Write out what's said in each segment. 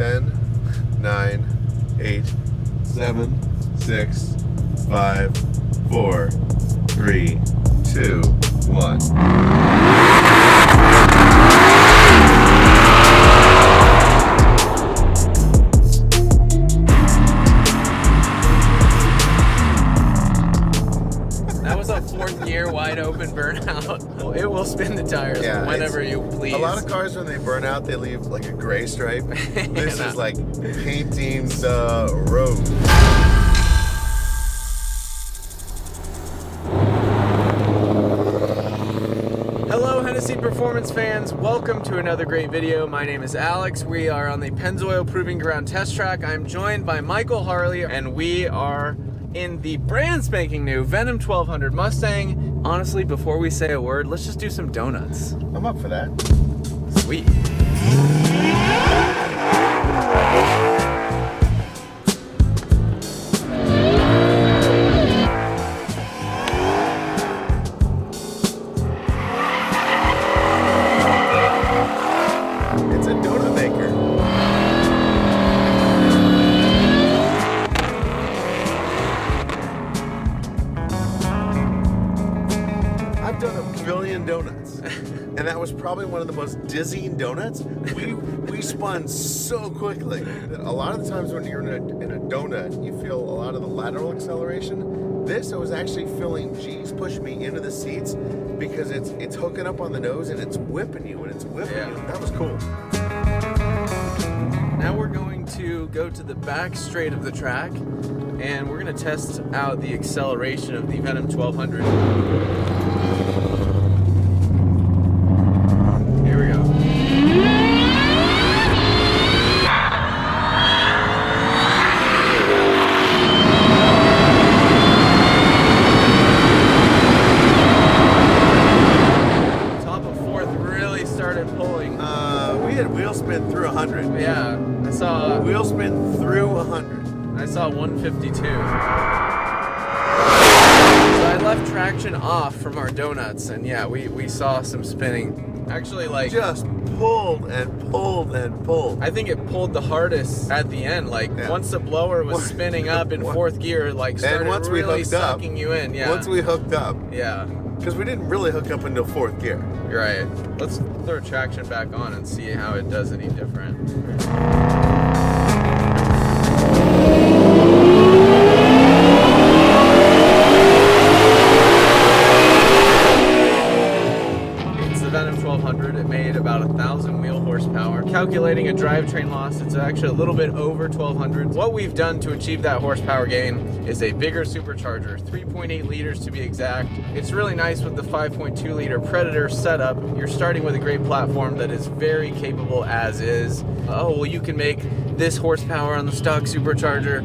10, 9, 8, 7, 6, 5, 4, 3, 2, 1. Fourth gear wide open burnout. It will spin the tires whenever you please. A lot of cars, when they burn out, they leave like a gray stripe. This is like painting the road. Hello Hennessey Performance fans, welcome to another great video. My name is Alex. We are on the Pennzoil Proving Ground test track. I'm joined by Michael Harley and we are in the brand spanking new Venom 1200 Mustang. Honestly, before we say a word, let's just do some donuts. I'm up for that. Sweet. It's a donut maker. I've done a billion donuts, and that was probably one of the most dizzying donuts. We spun so quickly that a lot of the times when you're in a donut, you feel a lot of the lateral acceleration. This, I was actually feeling G's pushing me into the seats because it's hooking up on the nose and it's whipping you, and it's whipping you. That was cool. Now we're going to go to the back straight of the track, and we're going to test out the acceleration of the Venom 1200. Here we go. Top of fourth really started pulling. We had wheel spin through 100. Yeah, I saw Wheel spin through 100. I saw 152. So I left traction off from our donuts, and yeah, we saw some spinning. Actually, like, Just pulled and pulled and pulled. I think it pulled the hardest at the end. Like, once the blower was spinning up in fourth gear, like, started once we really hooked up, sucking you in. Yeah. Once we hooked up. Yeah. Because we didn't really hook up until fourth gear. You're right. Let's throw traction back on and see how it does any different. Venom 1200. It made about 1,000 wheel horsepower. Calculating a drivetrain loss, it's actually a little bit over 1,200. What we've done to achieve that horsepower gain is a bigger supercharger, 3.8 liters to be exact. It's really nice with the 5.2 liter Predator setup. You're starting with a great platform that is very capable as is. Oh, well, you can make this horsepower on the stock supercharger.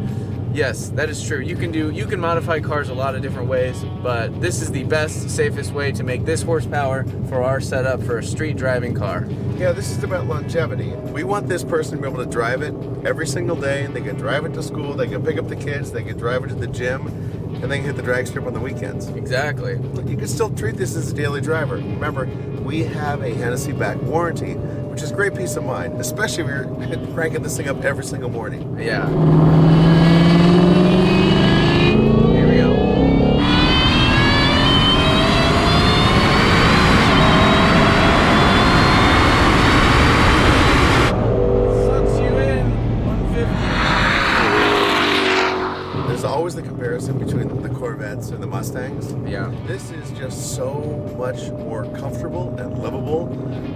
Yes, that is true. You can modify cars a lot of different ways, but this is the best, safest way to make this horsepower for our setup for a street driving car. Yeah, this is about longevity. We want this person to be able to drive it every single day. They can drive it to school, they can pick up the kids, they can drive it to the gym, and they can hit the drag strip on the weekends. Exactly. You can still treat this as a daily driver. Remember, we have a Hennessey back warranty, which is great peace of mind, especially if you're cranking this thing up every single morning. Yeah. Here we go. Sucks you in. 150. There's always the comparison between the Corvettes and the Mustangs. Yeah. This is just so much more comfortable and livable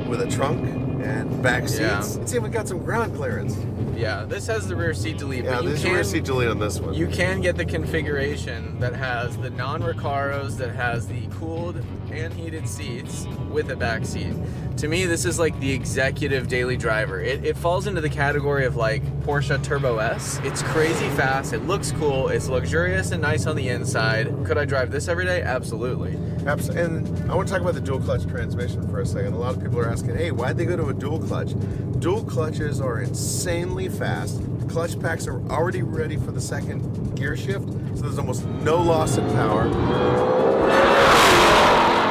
with a trunk and back seats. Yeah. It's even got some ground clearance. Yeah, this has the rear seat delete. Yeah, but there's rear seat delete on this one. You can get the configuration that has the non-Recaros, that has the cooled and heated seats with a back seat. To me, this is like the executive daily driver. It falls into the category of like Porsche Turbo S. It's crazy fast, it looks cool, it's luxurious and nice on the inside. Could I drive this every day? Absolutely. And I want to talk about the dual clutch transmission for a second. A lot of people are asking, hey, why'd they go to a dual clutch? Dual clutches are insanely fast. The clutch packs are already ready for the second gear shift, so there's almost no loss in power.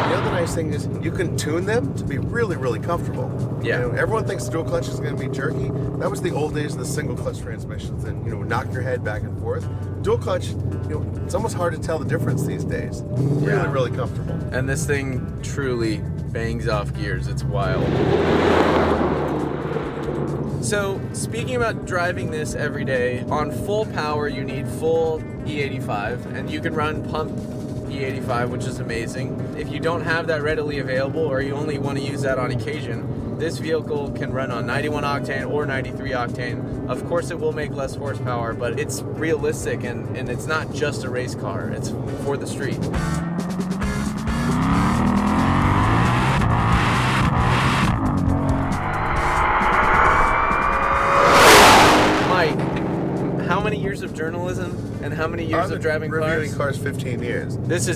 The other nice nice thing is you can tune them to be really, really comfortable. Yeah. You know, everyone thinks dual clutch is going to be jerky. That was the old days of the single clutch transmissions, and knock your head back and forth. Dual clutch, it's almost hard to tell the difference these days. Really, really comfortable. And this thing truly bangs off gears. It's wild. So, speaking about driving this every day, on full power you need full E85, and you can run pump E85, which is amazing. If you don't have that readily available, or you only want to use that on occasion, this vehicle can run on 91 octane or 93 octane. Of course it will make less horsepower, but it's realistic, and it's not just a race car, it's for the street. How many years of journalism and how many years of driving cars? Reviewing cars 15 years. This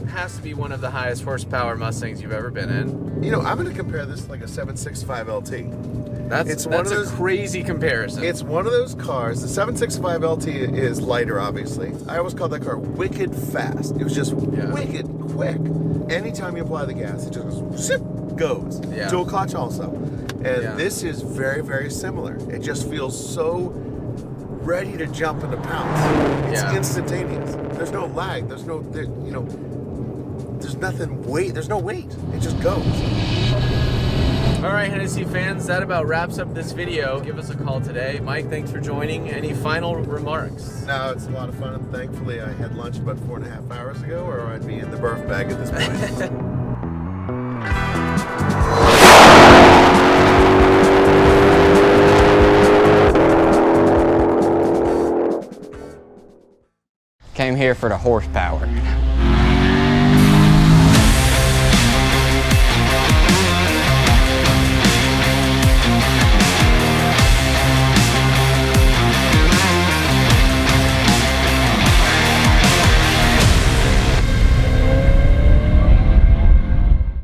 has to be one of the highest horsepower Mustangs you've ever been in. I'm going to compare this to like a 765 LT. That's a crazy comparison. It's one of those cars. The 765 LT is lighter, obviously. I always called that car wicked fast. It was just wicked quick. Anytime you apply the gas, it just goes, zip, goes. Yeah. Dual clutch also. And this is very, very similar. It just feels so ready to jump into pounce. It's instantaneous. There's no lag. There's no, there's nothing there's no wait. It just goes. All right, Hennessey fans, that about wraps up this video. Give us a call today. Mike, thanks for joining. Any final remarks? No, it's a lot of fun, and thankfully I had lunch about 4.5 hours ago, or I'd be in the birth bag at this point. Came here for the horsepower.